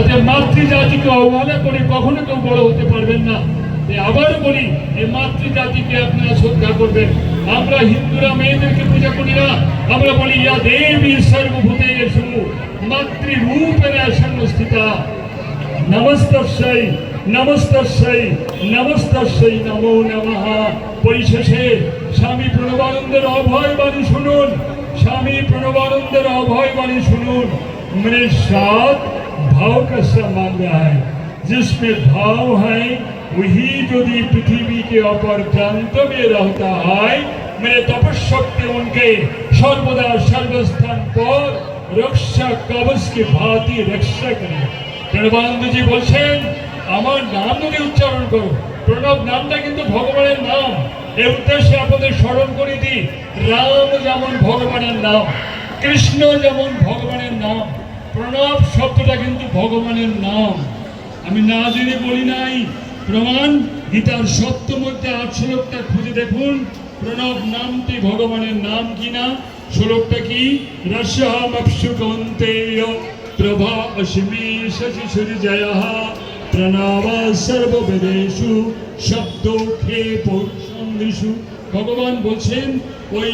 অতএব মাতৃজাতিকে অবহেলা করে কখনো কেউ বড় হতে পারবেন না। আবার বলি, এই মাতৃজাতিকে আপনারা শ্রদ্ধা করবেন। আমরা হিন্দুরা মেয়েদেরকে পূজা করি না, আমরা বলি ইয়া দেবী সর্বভূতেষু মাতৃরূপেণ সংস্থিতা নমস্তস্যৈ নমস্তস্যৈ নমস্তস্যৈ নমো নমঃ। পরিশেষে স্বামী প্রণবানন্দের অভয় বাণী শুনুন, স্বামী প্রণবাनंदर अभय वाणी सुनून। मेरे साथ भाव का संबंध है, जिसमें भाव है वही यदि पृथ्वी के अपर प्रांत में रहता है, मेरे तपशक्ति उनके सर्वदा सर्वस्थान पर रक्षा कवच के भांति रक्षा करें। प्रणबानंद जी बोलছেন আমার নাম যদি উচ্চারণ করো, প্রণব নামটা কিন্তু ভগবানের নাম। এই উদ্দেশ্যে আপনাদের স্মরণ করে দিই, রাম যেমন ভগবানের নাম, কৃষ্ণ যেমন ভগবানের নাম, প্রণব শব্দটা কিন্তু ভগবানের নাম। আমি না জেনে বলি নাই, প্রমাণ গীতার সপ্তম অধ্যায় 8 শ্লোকটা খুঁজে দেখুন, প্রণব নামটি ভগবানের নাম কিনা। শ্লোকটা কি? রসহমপ্সু কৌন্তেয় প্রভা অস্মি শশি সূর্যয়ঃ প্রণব সর্ববেদেষু শব্দোখে পৌরুষু। ভগবান বলছেন ওই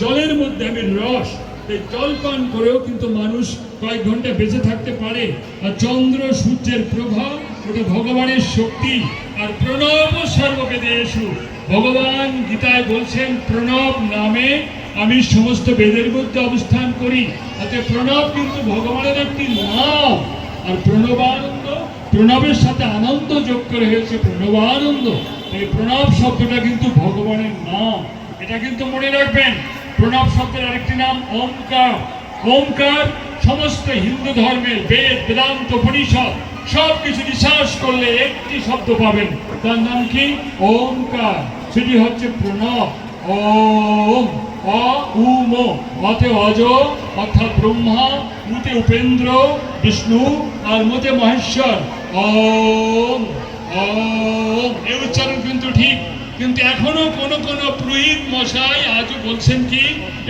জলের মধ্যে আমি রস, এই জল পান করেও কিন্তু মানুষ কয়েক ঘন্টা বেঁচে থাকতে পারে। আর চন্দ্র সূর্যের প্রভাব ওটা ভগবানের শক্তি। আর প্রণব সর্ববেদেষু, ভগবান গীতায় বলছেন প্রণব নামে আমি সমস্ত বেদের মধ্যে অবস্থান করি। অতএব প্রণব কিন্তু ভগবানের একটি নাম। আর প্রণবানন্দ, প্রণবের সাথে আনন্দ যোগ করে হয়েছে প্রণবানন্দ। এই প্রণব শব্দটা কিন্তু ভগবানের নাম, এটা কিন্তু মনে রাখবেন। প্রণব শব্দের আরেকটি নাম ওমকার। ওমকার সমস্ত হিন্দু ধর্মের বেদ, বেদান্ত, উপনিষদ সব কিছু রিসার্চ করলে একটি শব্দ পাবেন, তার নাম কি? ওমকার। সেটি হচ্ছে প্রণব। ওম, অ উম, অতে অজ অর্থাৎ ব্রহ্মা, উতে উপেন্দ্র বিষ্ণু, আর মতে মহেশ্বর। ওম ওম, এই উচ্চারণ কিন্তু ঠিক। কিন্তু এখনো কোন কোন পুরোহিত মশাই আজও বলছেন কি,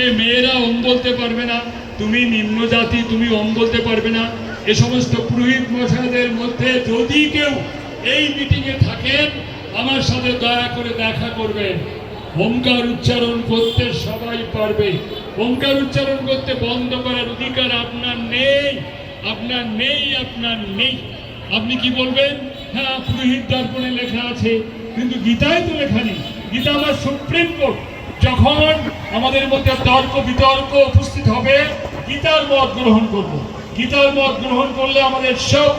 এ মেয়েরা ওম বলতে পারবে না, তুমি নিম্ন জাতি, তুমি ওম বলতে পারবে না। এ সমস্ত পুরোহিত মশাইদের মধ্যে যদি কেউ এই মিটিংয়ে থাকেন, আমার সাথে দয়া করে দেখা করবেন। ওমকার উচ্চারণ করতে সবাই পারবে, ওমকার উচ্চারণ করতে বন্ধ করার অধিকার আপনার নেই, আপনার নেই, আপনার নেই। আপনি কি বলবেন? হ্যাঁ, পুরোহিত দর্পণে লেখা আছে, কিন্তু গীতায় তো লেখা নেই। গীতা আমার সুপ্রিম কোর্ট। যখন আমাদের মধ্যে তর্ক বিতর্ক উপস্থিত হবে, গীতার মত গ্রহণ করব। গীতার মত গ্রহণ করলে আমাদের সব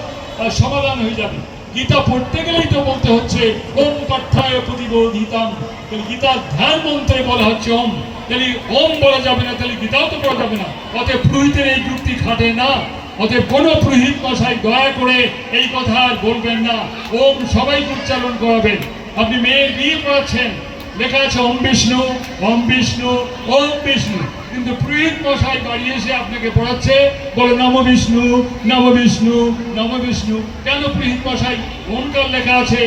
সমাধান হয়ে যাবে। গীতা পড়তে গেলেই তো বলতে হচ্ছে ওম পাঠ্যায় প্রতিবোধিতাম। গীতার ধ্যান মন্ত্রে বলা হচ্ছে ওম, তাহলে ওম বলা যাবে না, তাহলে গীতাও তো পড়া যাবে না। অতএব পুরোহিতের এই যুক্তি খাটে না। অতএব কোনো পুরোহিত মশাই দয়া করে এই কথা আর বলবেন না। ওম সবাইকে উচ্চারণ করাবেন। আপনি মেয়ের বিয়ে করাচ্ছেন, লেখা আছে ওম বিষ্ণু, ওম বিষ্ণু, ওম বিষ্ণু, কিন্তু পুরোহিত মশাই বাড়ি এসে আপনাকে পড়াচ্ছে, বলে নম বিষ্ণু, নম বিষ্ণু, নম বিষ্ণু। কেন পুরোহিত মশাই? ওমকার লেখা আছে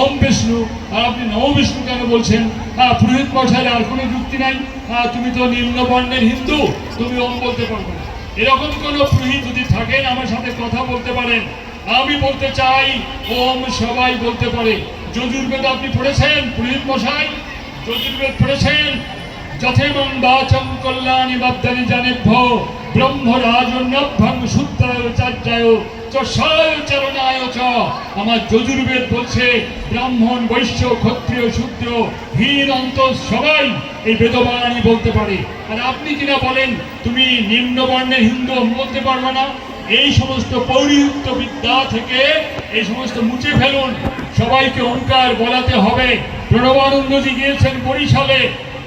ওম বিষ্ণু, আর আপনি নম বিষ্ণু কেন বলছেন? হ্যাঁ, পুরোহিত মশাই আর কোনো যুক্তি নাই। হ্যাঁ, তুমি তো নিম্ন বর্ণের হিন্দু, তুমি ওম বলতে পারবে না। এরকম কোন পুরোহিত যদি থাকেন আমার সাথে কথা বলতে পারেন। আমি বলতে চাই ওম সবাই বলতে পারে। যজুর্বেদ আপনি পড়েছেন পুরোহিত মশাই? যজুর্বেদ পড়েছেন? যথেমং বাচং কল্যাণী বাদ্যানি জানেভ্য ব্রহ্মরাজন্যভ্যং শুদ্ধায় চার্যায় চষায় চরণায় চ। আমার যজুর্বেদ বলছে ব্রাহ্মণ, বৈশ্য, ক্ষত্রিয়, শূদ্র, হীন, অন্ত সবাই এই বেদবাণী বলতে পারে। আর আপনি কিনা বলেন তুমি নিম্ন বর্ণের হিন্দু বলতে পারবে না। এই সমস্ত পৌরোহিত্য বিদ্যা থেকে এই সমস্ত মুছে ফেলুন। সবাইকে ওমকার বলাতে হবে। প্রণবানন্দজি গিয়েছেন বরিশালে,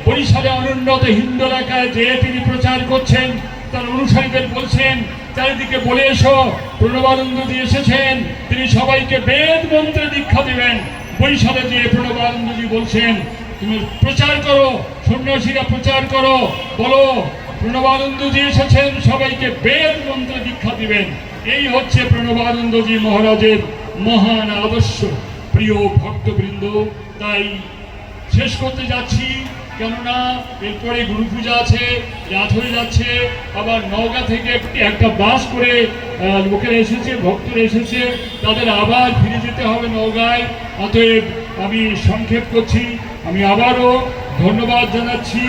বরিশালে অনুন্নত হিন্দু এলাকায় যে তিনি প্রচার করছেন, তার অনুসারীদের বলছেন চারিদিকে বলে এসো। প্রণবানন্দজি এসেছেন, তিনি সবাইকে বেদ মন্ত্রে দীক্ষা দেবেন। বরিশালে যে প্রণবানন্দজি বলছেন তুমি প্রচার করো, সন্ন্যাসীরা প্রচার করো, বলো প্রণবানন্দজি এসেছেন, সবাইকে বেদ মন্ত্রে দীক্ষা দিবেন। এই হচ্ছে প্রণবানন্দজি মহারাজের মহান আদর্শ। প্রিয় ভক্তবৃন্দ, তাই শেষ করতে যাচ্ছি। কেননা এরপরে গুরু পূজা আছে, রাত হয়ে যাচ্ছে। আবার নওগাঁ থেকে একটা বাস করে লোকেরা এসেছে, ভক্তরা এসেছে, তাদের আবার ফিরে যেতে হবে নওগাঁয়। অতএব আমি সংক্ষেপ করছি, আমি আবারও ধন্যবাদ জানাচ্ছি।